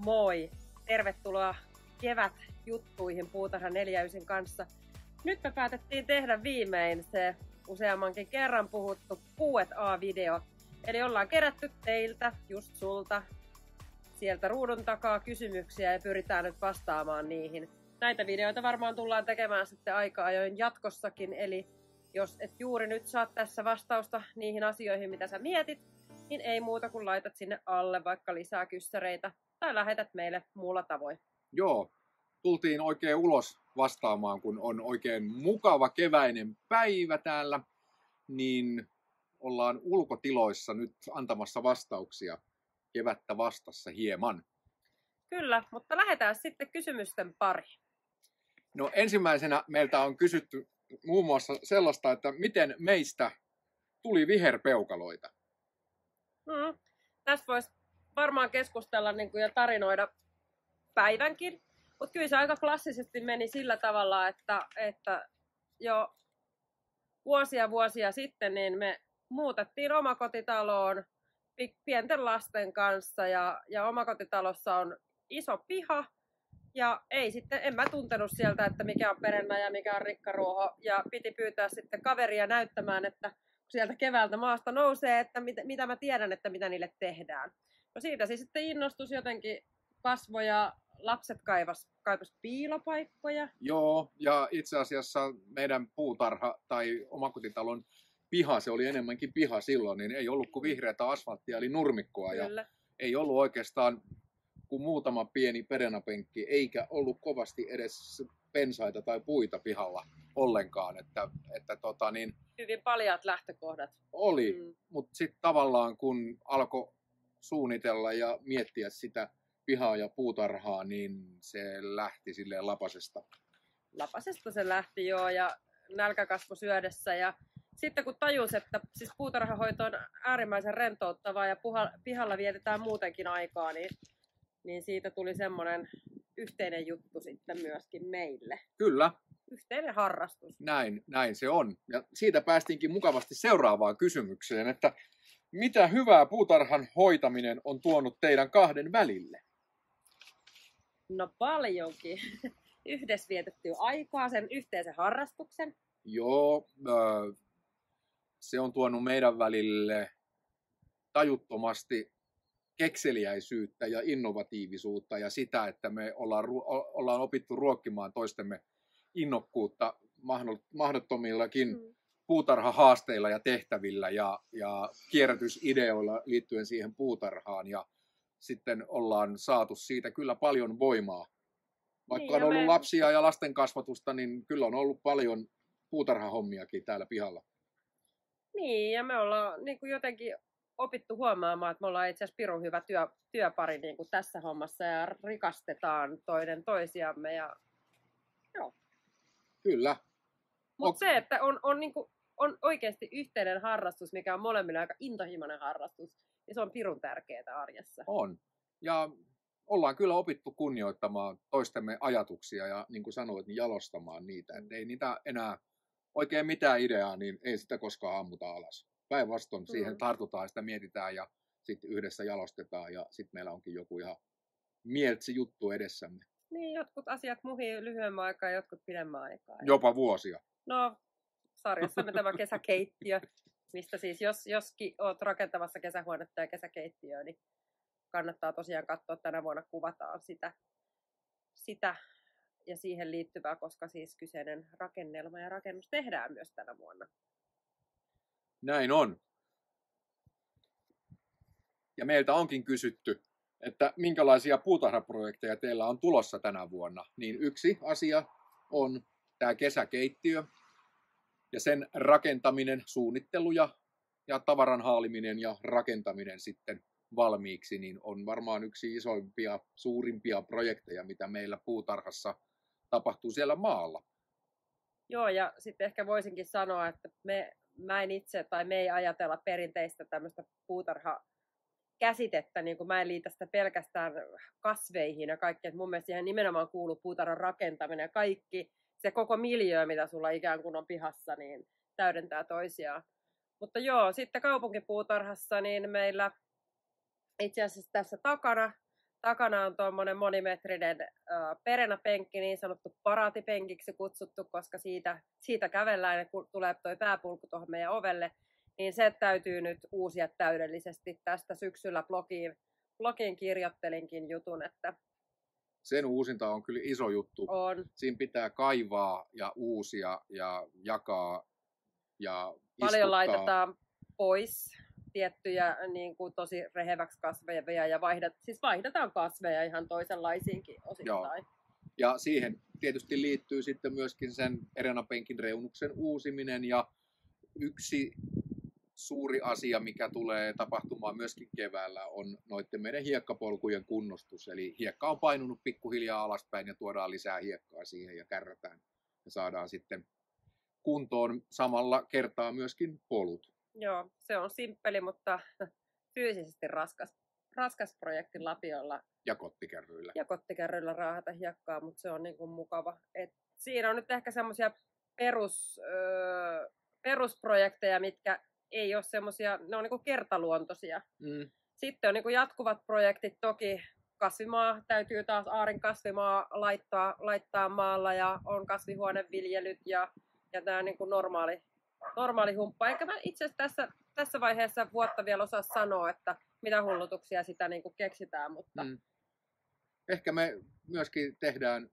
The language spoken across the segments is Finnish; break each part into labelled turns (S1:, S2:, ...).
S1: Moi! Tervetuloa kevätjuttuihin Puutarha 49 kanssa. Nyt me päätettiin tehdä viimein se useammankin kerran puhuttu Q&A-video. Eli ollaan kerätty teiltä, just sulta, sieltä ruudun takaa kysymyksiä ja pyritään nyt vastaamaan niihin. Näitä videoita varmaan tullaan tekemään sitten aika ajoin jatkossakin, eli jos et juuri nyt saa tässä vastausta niihin asioihin, mitä sä mietit, niin ei muuta kuin laitat sinne alle vaikka lisää kyssäreitä tai lähetät meille muulla tavoin.
S2: Joo, tultiin oikein ulos vastaamaan, kun on oikein mukava keväinen päivä täällä, niin ollaan ulkotiloissa nyt antamassa vastauksia kevättä vastassa hieman.
S1: Kyllä, mutta lähdetään sitten kysymysten pariin.
S2: No ensimmäisenä meiltä on kysytty muun muassa sellaista, että miten meistä tuli viherpeukaloita.
S1: Tästä voisi varmaan keskustella ja tarinoida päivänkin, mutta kyllä se aika klassisesti meni sillä tavalla, että jo vuosia sitten niin me muutettiin omakotitaloon pienten lasten kanssa ja omakotitalossa on iso piha. Ja en mä tuntenut sieltä, että mikä on perennä ja mikä on rikkaruoho. Ja piti pyytää sitten kaveria näyttämään, että kun sieltä keväältä maasta nousee, että mitä mä tiedän, että mitä niille tehdään. No siitä se sitten innostus jotenkin kasvoi ja lapset kaivas piilopaikkoja.
S2: Joo, ja itse asiassa meidän puutarha tai omakotitalon piha, se oli enemmänkin piha silloin, niin ei ollut kuin vihreätä asfalttia eli nurmikkoa.
S1: Kyllä.
S2: Ja ei ollut oikeastaan kuin muutama pieni perenapenkki, eikä ollut kovasti edes pensaita tai puita pihalla ollenkaan.
S1: Hyvin paljaat lähtökohdat.
S2: Oli, mutta sitten tavallaan kun alkoi suunnitella ja miettiä sitä pihaa ja puutarhaa, niin se lähti silleen lapasesta.
S1: Lapasesta se lähti joo, ja nälkä kasvoi syödessä. Ja sitten kun tajus, että siis puutarhahoito on äärimmäisen rentouttavaa ja pihalla vietetään muutenkin aikaa, niin siitä tuli semmoinen yhteinen juttu sitten myöskin meille.
S2: Kyllä.
S1: Yhteinen harrastus.
S2: Näin se on. Ja siitä päästiinkin mukavasti seuraavaan kysymykseen, että mitä hyvää puutarhan hoitaminen on tuonut teidän kahden välille?
S1: No paljonkin. Yhdessä vietetty aikaa, sen yhteisen harrastuksen.
S2: Joo, se on tuonut meidän välille tajuttomasti kekseliäisyyttä ja innovatiivisuutta ja sitä, että me ollaan opittu ruokkimaan toistemme innokkuutta mahdottomillakin puutarhahaasteilla ja tehtävillä ja kierrätysideoilla liittyen siihen puutarhaan. Ja sitten ollaan saatu siitä kyllä paljon voimaa. Vaikka on ollut lapsia ja lasten kasvatusta, niin kyllä on ollut paljon puutarhahommiakin täällä pihalla.
S1: Niin, ja me ollaan jotenkin opittu huomaamaan, että me ollaan itse asiassa pirun hyvä työpari tässä hommassa ja rikastetaan toinen toisiamme. Ja joo.
S2: Kyllä.
S1: Mutta se, että on oikeasti yhteinen harrastus, mikä on molemmille aika intohimoinen harrastus, ja se on pirun tärkeää arjessa.
S2: On. Ja ollaan kyllä opittu kunnioittamaan toistemme ajatuksia ja niin kuin sanoit, niin jalostamaan niitä. Et ei niitä enää oikein mitään ideaa, niin ei sitä koskaan ammuta alas. Päinvastoin siihen tartutaan, sitä mietitään ja sitten yhdessä jalostetaan ja sitten meillä onkin joku ihan mieltsi juttu edessämme.
S1: Niin, jotkut asiat muhii lyhyemmän aikaa ja jotkut pidemmän aikaa.
S2: Jopa vuosia.
S1: No, sarjassamme tämä kesäkeittiö, mistä siis joskin olet rakentavassa kesähuonetta ja kesäkeittiöä, niin kannattaa tosiaan katsoa, tänä vuonna kuvataan sitä ja siihen liittyvää, koska siis kyseinen rakennelma ja rakennus tehdään myös tänä vuonna.
S2: Näin on. Ja meiltä onkin kysytty, että minkälaisia puutarhaprojekteja teillä on tulossa tänä vuonna. Niin yksi asia on tämä kesäkeittiö ja sen rakentaminen, suunnittelu ja tavaran haaliminen ja rakentaminen sitten valmiiksi, niin on varmaan yksi isoimpia, suurimpia projekteja, mitä meillä puutarhassa tapahtuu siellä maalla.
S1: Joo, ja sitten ehkä voisinkin sanoa, että mä en itse tai me ei ajatella perinteistä tämmöistä puutarhakäsitettä, niin kuin mä en liitä sitä pelkästään kasveihin ja kaikkeen. Mun mielestä siihen nimenomaan kuuluu puutarhan rakentaminen ja kaikki se koko miljöö, mitä sulla ikään kuin on pihassa, niin täydentää toisiaan. Mutta joo, sitten kaupunkipuutarhassa niin meillä itse asiassa tässä takana takana on tuommoinen monimetrinen perenäpenkki, niin sanottu paraatipenkiksi kutsuttu, koska siitä kävellään ja tulee tuo pääpulku tuohon meidän ovelle, niin se täytyy nyt uusia täydellisesti. Tästä syksyllä blogiin kirjoittelinkin jutun, että
S2: sen uusinta on kyllä iso juttu.
S1: on.
S2: Siinä pitää kaivaa ja uusia ja jakaa ja istuttaa.
S1: Paljon laitetaan pois tiettyjä niin kuin tosi reheväksi kasveja ja vaihdetaan kasveja ihan toisenlaisiinkin osittain.
S2: Joo. Ja siihen tietysti liittyy sitten myöskin sen perenapenkin reunuksen uusiminen ja yksi suuri asia, mikä tulee tapahtumaan myöskin keväällä, on noiden meidän hiekkapolkujen kunnostus. Eli hiekka on painunut pikkuhiljaa alaspäin ja tuodaan lisää hiekkaa siihen ja kärrätään ja saadaan sitten kuntoon samalla kertaa myöskin polut.
S1: Joo, se on simppeli, mutta fyysisesti raskas projekti lapiolla.
S2: Ja kottikärryillä.
S1: Ja kottikärryillä raahata hiekkaa, mutta se on niin kuin mukava. Siinä on nyt ehkä semmoisia perusprojekteja, mitkä ei ole semmoisia, ne on niin kuin kertaluontoisia. Sitten on niin kuin jatkuvat projektit toki. Kasvimaa täytyy taas Aarin kasvimaa laittaa maalla ja on kasvihuoneviljelyt ja tämä niin kuin normaali humppa. Enkä mä itse asiassa tässä vaiheessa vuotta vielä osaa sanoa, että mitä hullutuksia sitä niin kuin keksitään. Mutta
S2: ehkä me myöskin tehdään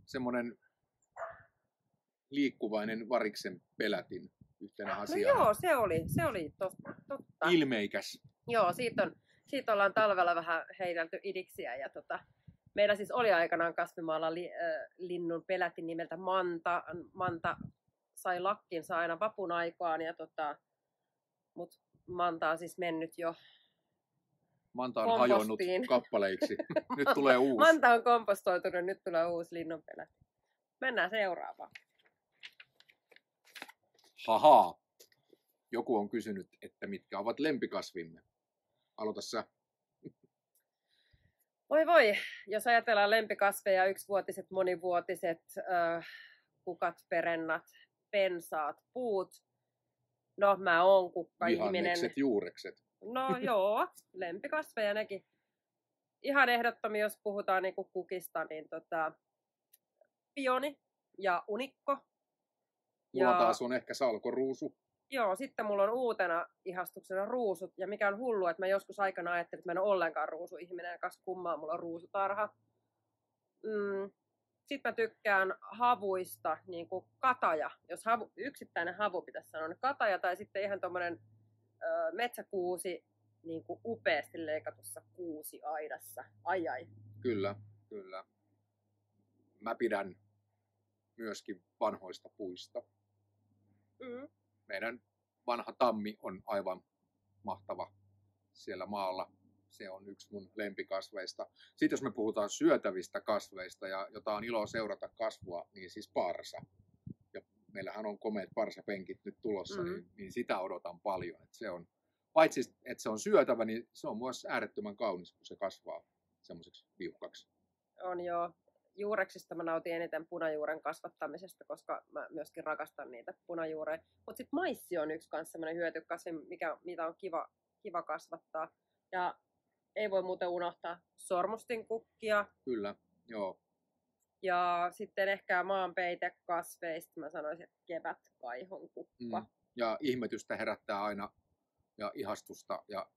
S2: semmoinen liikkuvainen variksen pelätin yhtenä asiana.
S1: No joo, se oli totta.
S2: Ilmeikäs.
S1: Joo, siitä ollaan talvella vähän heitelty idiksiä. Ja meillä siis oli aikanaan kasvimaalla linnun pelätin nimeltä Manta. Manta sai lakkinsa aina vapun aikaan, mutta Manta on siis mennyt jo
S2: Manta on hajonnut kappaleiksi. Nyt tulee uusi.
S1: Manta on kompostoitunut, nyt tulee uusi linnun pelätin. Mennään seuraavaan.
S2: Haha. Joku on kysynyt, että mitkä ovat lempikasvimme. Aloita sä.
S1: Voi, jos ajatellaan lempikasveja, yksivuotiset, monivuotiset, kukat, perennat, pensaat, puut. No, mä oon kukka-ihminen.
S2: Vihannekset, juurekset.
S1: No joo, lempikasveja nekin. Ihan ehdottomia, jos puhutaan niinku kukista, niin pioni ja unikko.
S2: Mulla taas on ehkä salkoruusu.
S1: Joo, sitten mulla on uutena ihastuksena ruusut. Ja mikä on hullu, että mä joskus aikana ajattelin, että mä en ole ollenkaan ruusuihminen. Ja kas kummaa, mulla on ruusutarha. Sitten mä tykkään havuista, niin kuin kataja. Jos yksittäinen havu pitäisi sanoa, niin kataja tai sitten ihan tommonen metsäkuusi niin kuin upeasti leikatussa kuusiaidassa. Ai.
S2: Kyllä. Mä pidän myöskin vanhoista puista. Meidän vanha tammi on aivan mahtava siellä maalla. Se on yksi mun lempikasveista. Sitten jos me puhutaan syötävistä kasveista ja jota on ilo seurata kasvua, niin siis parsa. Ja meillähän on komeat parsapenkit nyt tulossa, niin sitä odotan paljon. Että se on, paitsi että se on syötävä, niin se on myös äärettömän kaunis, kun se kasvaa semmoiseksi viuhkaksi.
S1: On joo. Juureksista mä nautin eniten punajuuren kasvattamisesta, koska mä myöskin rakastan niitä punajuureja. Mutta sitten maissi on yksi kanssa semmoinen hyötykasvi, mitä on kiva kasvattaa. Ja ei voi muuten unohtaa sormustinkukkia.
S2: Kyllä, joo.
S1: Ja sitten ehkä maanpeitekasveista mä sanoisin, että kevätkaihon-kukka.
S2: Ja ihmetystä herättää aina ja ihastusta ja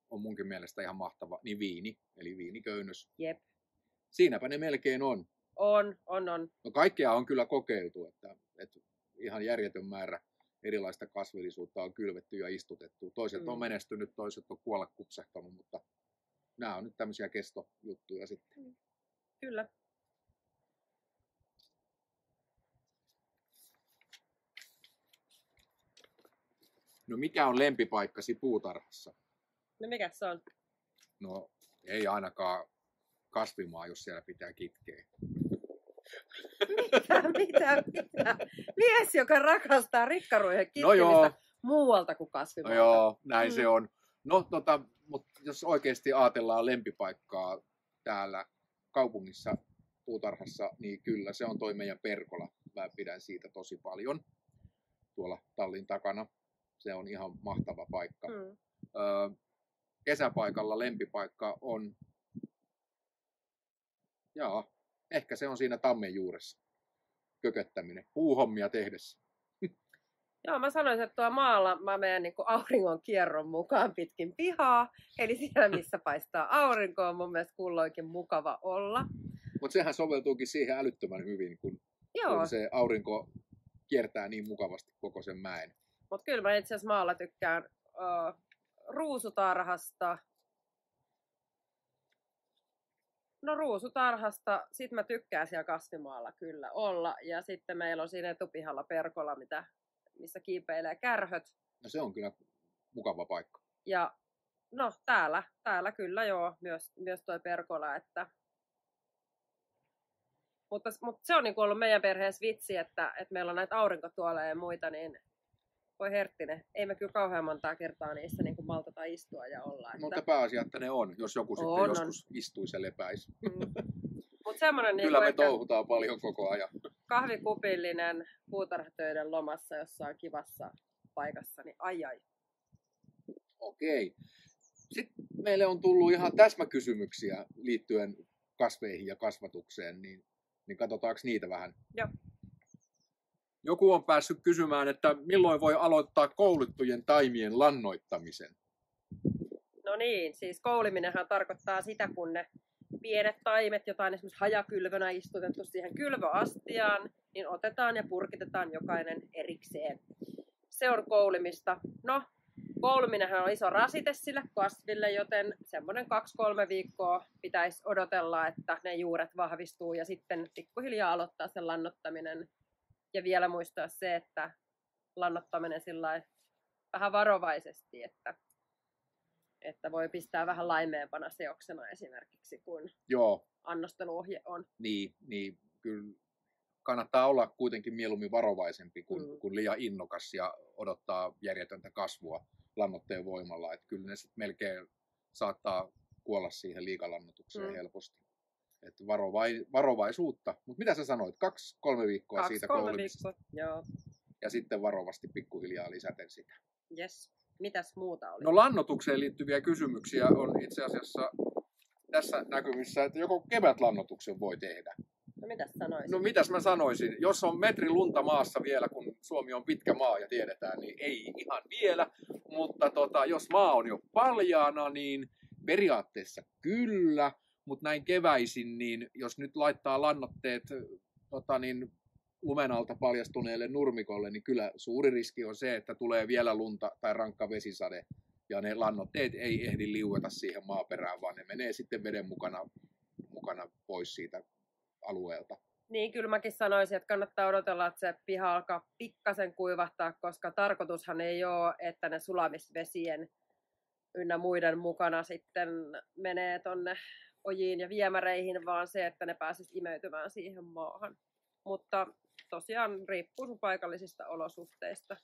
S2: on munkin mielestä ihan mahtava, niin viini, eli viiniköynnös.
S1: Jep.
S2: Siinäpä ne melkein on.
S1: On.
S2: No kaikkea on kyllä kokeiltu, että ihan järjetön määrä erilaista kasvillisuutta on kylvetty ja istutettu. Toiset on menestynyt, toiset on kuolla kupsahtanut, mutta nämä on nyt tämmöisiä kestojuttuja sitten.
S1: Kyllä.
S2: No mikä on lempipaikkasi puutarhassa?
S1: No mikä se on?
S2: No ei ainakaan kasvimaa, jos siellä pitää kitkeä.
S1: Mitä? Mies, joka rakastaa rikkaruohen kitkemistä muualta kuin kasvimaata.
S2: No joo, näin se on. No mutta jos oikeasti ajatellaan lempipaikkaa täällä kaupungissa puutarhassa, niin kyllä se on toi meidän pergola. Mä pidän siitä tosi paljon tuolla tallin takana. Se on ihan mahtava paikka. Kesäpaikalla lempipaikka on Jaa, ehkä se on siinä tammen juuressa. Kököttäminen, puuhommia tehdessä.
S1: Joo, mä sanoisin, että tuo maalla mä menen niin auringon kierron mukaan pitkin pihaa. Eli siellä, missä paistaa aurinko, on mun mielestä kulloinkin mukava olla.
S2: Mutta sehän soveltuukin siihen älyttömän hyvin, kun se aurinko kiertää niin mukavasti koko sen mäen.
S1: Mutta kyllä mä itse asiassa maalla tykkään ruusutarhasta. No ruusutarhasta, sit mä tykkään siellä kasvimaalla kyllä olla. Ja sitten meillä on siinä etupihalla perkola, missä kiipeilee kärhöt.
S2: No se on kyllä mukava paikka.
S1: Ja no täällä kyllä joo, myös toi perkola. Mutta se on niinku ollut meidän perheessä vitsi, että meillä on näitä aurinkotuoleja ja muita, niin voi herttinen. Ei me kyllä kauhean montaa kertaa niissä niin maltata istua ja olla.
S2: Mutta pääasia, että ne on, jos joku sitten joskus istuisi ja lepäisi.
S1: Mut semmonen
S2: kyllä me touhutaan paljon koko ajan.
S1: Kahvikupillinen puutarhatöiden lomassa jossain kivassa paikassa, niin ai.
S2: Okei. Sitten meille on tullut ihan täsmäkysymyksiä liittyen kasveihin ja kasvatukseen, niin katsotaanko niitä vähän.
S1: Joo.
S2: Joku on päässyt kysymään, että milloin voi aloittaa koulittujen taimien lannoittamisen?
S1: No niin, siis kouliminenhan tarkoittaa sitä, kun ne pienet taimet, jota on esimerkiksi hajakylvönä istutettu siihen kylvöastiaan, niin otetaan ja purkitetaan jokainen erikseen. Se on koulimista. No, kouliminenhan on iso rasite sille kasville, joten semmoinen 2-3 viikkoa pitäisi odotella, että ne juuret vahvistuu ja sitten pikkuhiljaa aloittaa sen lannottaminen. Ja vielä muistaa se, että lannottaminen sillä vähän varovaisesti, että voi pistää vähän laimeempana seoksena esimerkiksi, kun annosteluohje on.
S2: Niin, kyllä kannattaa olla kuitenkin mieluummin varovaisempi kuin liian innokas ja odottaa järjetöntä kasvua lannoitteen voimalla. Että kyllä ne sitten melkein saattaa kuolla siihen liikalannoitukseen helposti. Että varovaisuutta. Mutta mitä sä sanoit? 2-3 viikkoa siitä koulimisesta.
S1: Joo.
S2: Ja sitten varovasti pikkuhiljaa lisäten sitä.
S1: Yes. Mitäs muuta oli?
S2: No lannoitukseen liittyviä kysymyksiä on itse asiassa tässä näkymissä, että joko kevätlannoituksen voi tehdä.
S1: No mitäs sanoisin?
S2: No mitäs mä sanoisin? Jos on metri lunta maassa vielä, kun Suomi on pitkä maa ja tiedetään, niin ei ihan vielä. Mutta jos maa on jo paljaana, niin periaatteessa kyllä. Mutta näin keväisin, niin jos nyt laittaa lannoitteet lumen alta paljastuneelle nurmikolle, niin kyllä suuri riski on se, että tulee vielä lunta tai rankka vesisade. Ja ne lannoitteet ei ehdi liueta siihen maaperään, vaan ne menee sitten veden mukana pois siitä alueelta.
S1: Niin, kyllä mäkin sanoisin, että kannattaa odotella, että se piha alkaa pikkasen kuivahtaa, koska tarkoitushan ei ole, että ne sulamisvesien ynnä muiden mukana sitten menee tonne ojiin ja viemäreihin, vaan se, että ne pääsisi imeytymään siihen maahan. Mutta tosiaan riippuu sun paikallisista olosuhteista.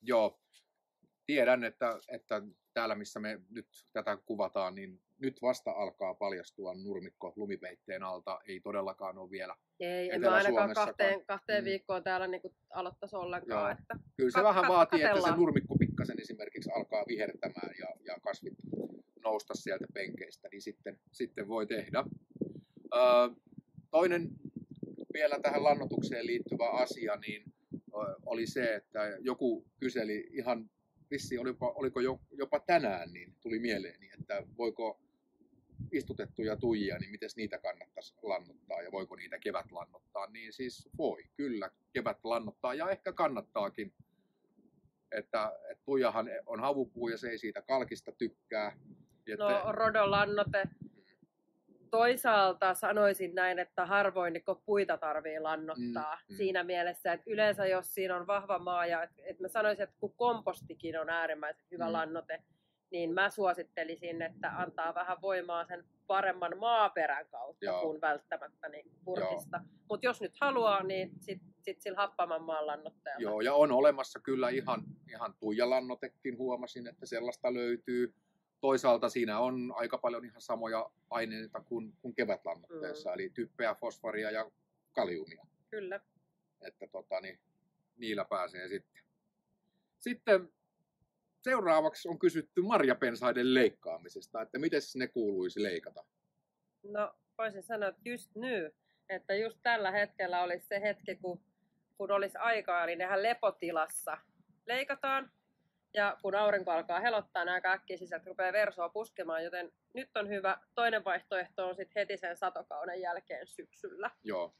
S2: Joo, tiedän, että täällä missä me nyt tätä kuvataan, niin nyt vasta alkaa paljastua nurmikko lumipeitteen alta. Ei todellakaan ole vielä
S1: en mä ainakaan kahteen viikkoon täällä niin aloittaisi ollenkaan. Että
S2: kyllä se vähän vaatii, että se nurmikko pikkasen esimerkiksi alkaa vihertämään ja kasvit nousta sieltä penkeistä, niin sitten voi tehdä. Toinen vielä tähän lannoitukseen liittyvä asia niin oli se, että joku kyseli ihan vissiin, oliko jopa tänään, niin tuli mieleeni, että voiko istutettuja tuijia, niin miten niitä kannattaisi lannottaa ja voiko niitä kevät lannottaa, niin siis voi kyllä kevät lannottaa ja ehkä kannattaakin, että tuijahan on havupuu ja se ei siitä kalkista tykkää.
S1: No rodolannote. Toisaalta sanoisin näin, että harvoin niin puita tarvii lannottaa siinä mielessä, että yleensä jos siinä on vahva maa ja että mä sanoisin, että kun kompostikin on äärimmäisen hyvä lannote, niin mä suosittelisin, että antaa vähän voimaa sen paremman maaperän kautta kuin välttämättä niin purkista. Mutta jos nyt haluaa, niin sit sillä happaman maan lannoitteella.
S2: Joo, ja on olemassa kyllä ihan tuijalannotekin, huomasin, että sellaista löytyy. Toisaalta siinä on aika paljon ihan samoja aineita kuin kevätlannoitteessa, eli typpeä, fosforia ja kaliumia.
S1: Kyllä.
S2: Että niillä pääsee sitten. Sitten seuraavaksi on kysytty marjapensaiden leikkaamisesta, että miten ne kuuluisi leikata?
S1: No voisin sanoa, että just nyt, että just tällä hetkellä olisi se hetki, kun olisi aikaa, eli nehän lepotilassa leikataan. Ja kun aurinko alkaa helottaa, nämä äkkiä sisältä rupeaa versoa puskemaan, joten nyt on hyvä. Toinen vaihtoehto on sitten heti sen satokauden jälkeen syksyllä.
S2: Joo.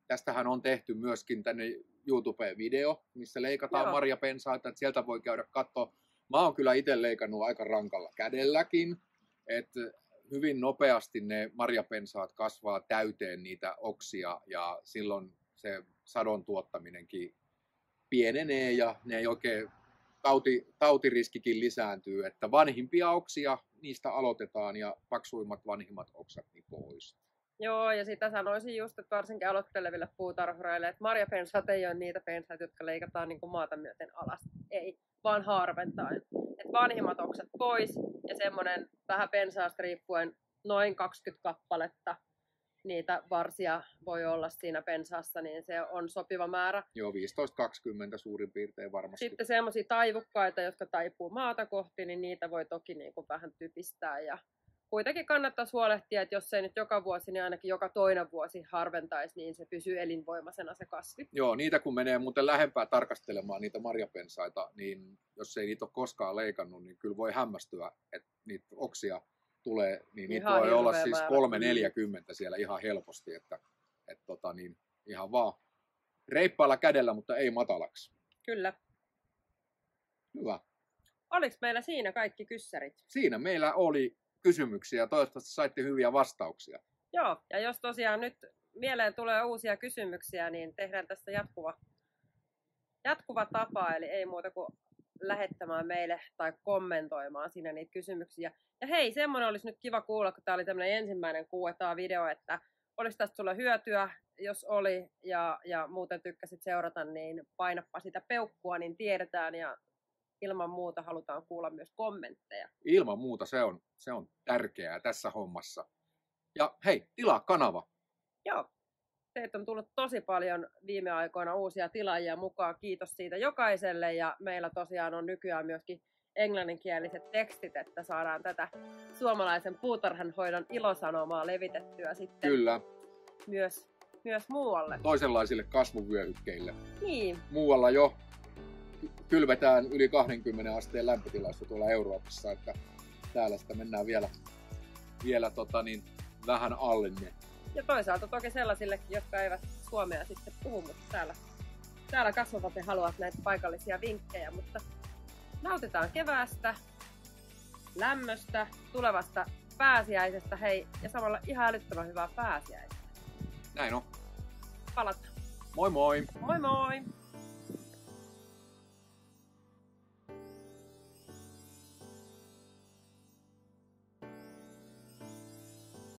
S2: Tästähän on tehty myöskin tänne YouTube-video, missä leikataan marjapensaita, että sieltä voi käydä katsoa. Mä oon kyllä itse leikannut aika rankalla kädelläkin, että hyvin nopeasti ne marjapensaat kasvaa täyteen niitä oksia ja silloin se sadon tuottaminenkin pienenee ja ne ei oikein, tautiriskikin lisääntyy, että vanhimpia oksia, niistä aloitetaan ja paksuimmat vanhimmat oksat niin pois.
S1: Joo, ja sitä sanoisin just, että varsinkin aloitteleville puutarhureille, että marjapensaat ei ole niitä pensaita, jotka leikataan niin kuin maata myöten alas. Ei, vaan harventaen. Että vanhimmat oksat pois ja semmoinen vähän pensaasta riippuen noin 20 kappaletta niitä varsia voi olla siinä pensaassa, niin se on sopiva määrä.
S2: Joo, 15-20 suurin piirtein varmasti.
S1: Sitten semmoisia taivukkaita, jotka taipuu maata kohti, niin niitä voi toki niin kuin vähän typistää. Ja kuitenkin kannattaisi huolehtia, että jos ei nyt joka vuosi, niin ainakin joka toinen vuosi harventaisi, niin se pysyy elinvoimaisena se kasvi.
S2: Joo, niitä kun menee muuten lähempää tarkastelemaan niitä marjapensaita, niin jos ei niitä ole koskaan leikannut, niin kyllä voi hämmästyä, että niitä oksia tulee, niin niitä voi olla siis 3-40 siellä ihan helposti, että ihan vaan reippaalla kädellä, mutta ei matalaksi.
S1: Kyllä.
S2: Hyvä.
S1: Oliko meillä siinä kaikki kyssärit?
S2: Siinä meillä oli kysymyksiä. Toivottavasti saitte hyviä vastauksia.
S1: Joo, ja jos tosiaan nyt mieleen tulee uusia kysymyksiä, niin tehdään tästä jatkuva tapa, eli ei muuta kuin lähettämään meille tai kommentoimaan siinä niitä kysymyksiä. Ja hei, semmoinen olisi nyt kiva kuulla, kun tämä oli tämmöinen ensimmäinen Q&A-video, että olisi tästä sulle hyötyä, jos oli, ja muuten tykkäsit seurata, niin painappa sitä peukkua, niin tiedetään, ja ilman muuta halutaan kuulla myös kommentteja.
S2: Ilman muuta se on tärkeää tässä hommassa. Ja hei, tilaa kanava.
S1: Joo. Teitä on tullut tosi paljon viime aikoina uusia tilaajia mukaan. Kiitos siitä jokaiselle. Ja meillä tosiaan on nykyään myöskin englanninkieliset tekstit, että saadaan tätä suomalaisen puutarhanhoidon ilosanomaa levitettyä sitten
S2: Kyllä.
S1: Myös muualle.
S2: Toisenlaisille kasvuvyöhykkeille.
S1: Niin.
S2: Muualla jo kylvetään yli 20 asteen lämpötilassa tuolla Euroopassa, että täällä sitä mennään vielä vähän alle ne.
S1: Ja toisaalta toki sellaisillekin, jotka eivät suomea sitten puhu, mutta täällä kasvavat ja haluavat näitä paikallisia vinkkejä, mutta nautitaan keväästä, lämmöstä, tulevasta pääsiäisestä, hei, ja samalla ihan älyttömän hyvää pääsiäistä.
S2: Näin on.
S1: Palataan.
S2: Moi moi!
S1: Moi moi!